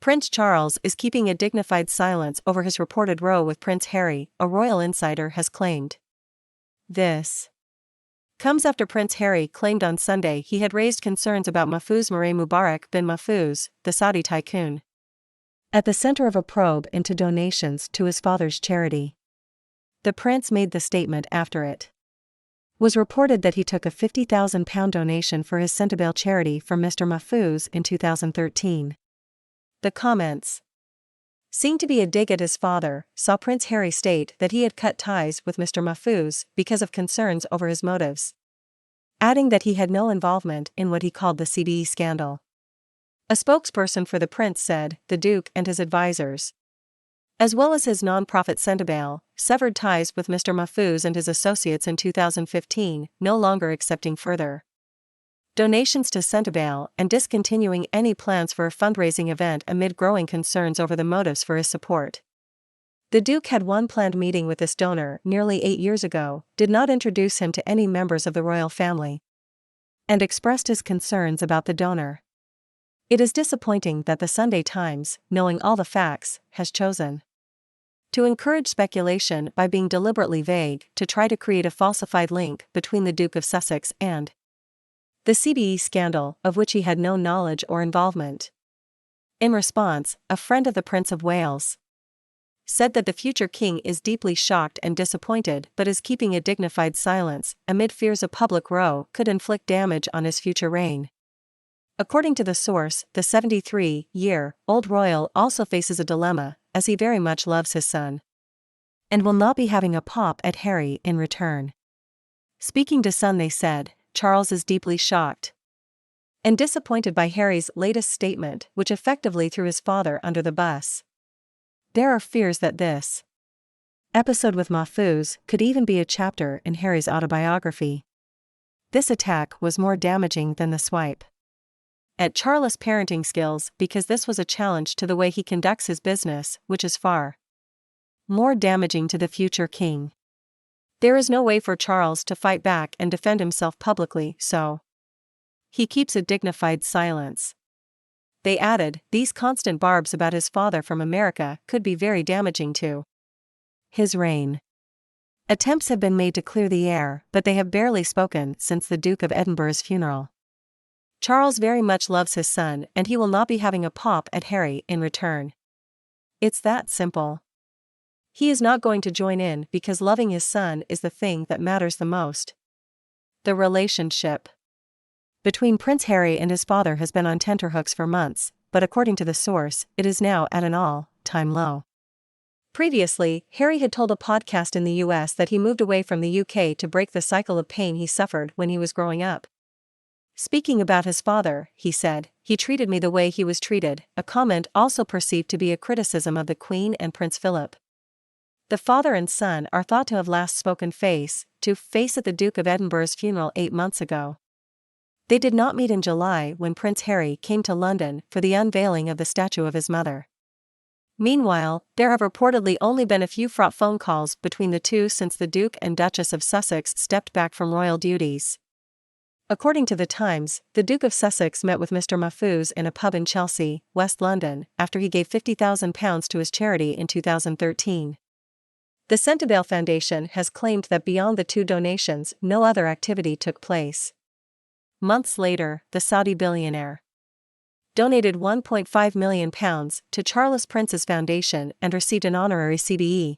Prince Charles is keeping a dignified silence over his reported row with Prince Harry, a royal insider has claimed. This comes after Prince Harry claimed on Sunday he had raised concerns about Mahfouz Marei Mubarak bin Mahfouz, the Saudi tycoon, at the center of a probe into donations to his father's charity. The prince made the statement after it was reported that he took a £50,000 donation for his Centibale charity from Mr. Mahfouz in 2013. The comments, seen to be a dig at his father, saw Prince Harry state that he had cut ties with Mr. Mahfouz because of concerns over his motives, adding that he had no involvement in what he called the CBE scandal. A spokesperson for the prince said the Duke and his advisors, as well as his non-profit Centibale, severed ties with Mr. Mahfouz and his associates in 2015, no longer accepting further donations to Centibale and discontinuing any plans for a fundraising event amid growing concerns over the motives for his support. The Duke had one planned meeting with this donor nearly 8 years ago, did not introduce him to any members of the royal family, and expressed his concerns about the donor. It is disappointing that the Sunday Times, knowing all the facts, has chosen to encourage speculation by being deliberately vague to try to create a falsified link between the Duke of Sussex and the CBE scandal, of which he had no knowledge or involvement. In response, a friend of the Prince of Wales said that the future king is deeply shocked and disappointed but is keeping a dignified silence amid fears a public row could inflict damage on his future reign. According to the source, the 73-year-old royal also faces a dilemma, as he very much loves his son and will not be having a pop at Harry in return. Speaking to Sun, they said, Charles is deeply shocked and disappointed by Harry's latest statement, which effectively threw his father under the bus. There are fears that this episode with Mahfouz could even be a chapter in Harry's autobiography. This attack was more damaging than the swipe at Charles' parenting skills because this was a challenge to the way he conducts his business, which is far more damaging to the future king. There is no way for Charles to fight back and defend himself publicly, so he keeps a dignified silence. They added, these constant barbs about his father from America could be very damaging to his reign. Attempts have been made to clear the air, but they have barely spoken since the Duke of Edinburgh's funeral. Charles very much loves his son and he will not be having a pop at Harry in return. It's that simple. He is not going to join in because loving his son is the thing that matters the most. The relationship between Prince Harry and his father has been on tenterhooks for months, but according to the source, it is now at an all-time low. Previously, Harry had told a podcast in the US that he moved away from the UK to break the cycle of pain he suffered when he was growing up. Speaking about his father, he said, he treated me the way he was treated, a comment also perceived to be a criticism of the Queen and Prince Philip. The father and son are thought to have last spoken face-to-face at the Duke of Edinburgh's funeral 8 months ago. They did not meet in July when Prince Harry came to London for the unveiling of the statue of his mother. Meanwhile, there have reportedly only been a few fraught phone calls between the two since the Duke and Duchess of Sussex stepped back from royal duties. According to the Times, the Duke of Sussex met with Mr. Mahfouz in a pub in Chelsea, West London, after he gave £50,000 to his charity in 2013. The Centibale Foundation has claimed that beyond the two donations, no other activity took place. Months later, the Saudi billionaire donated £1.5 million to Charles Prince's foundation and received an honorary CBE.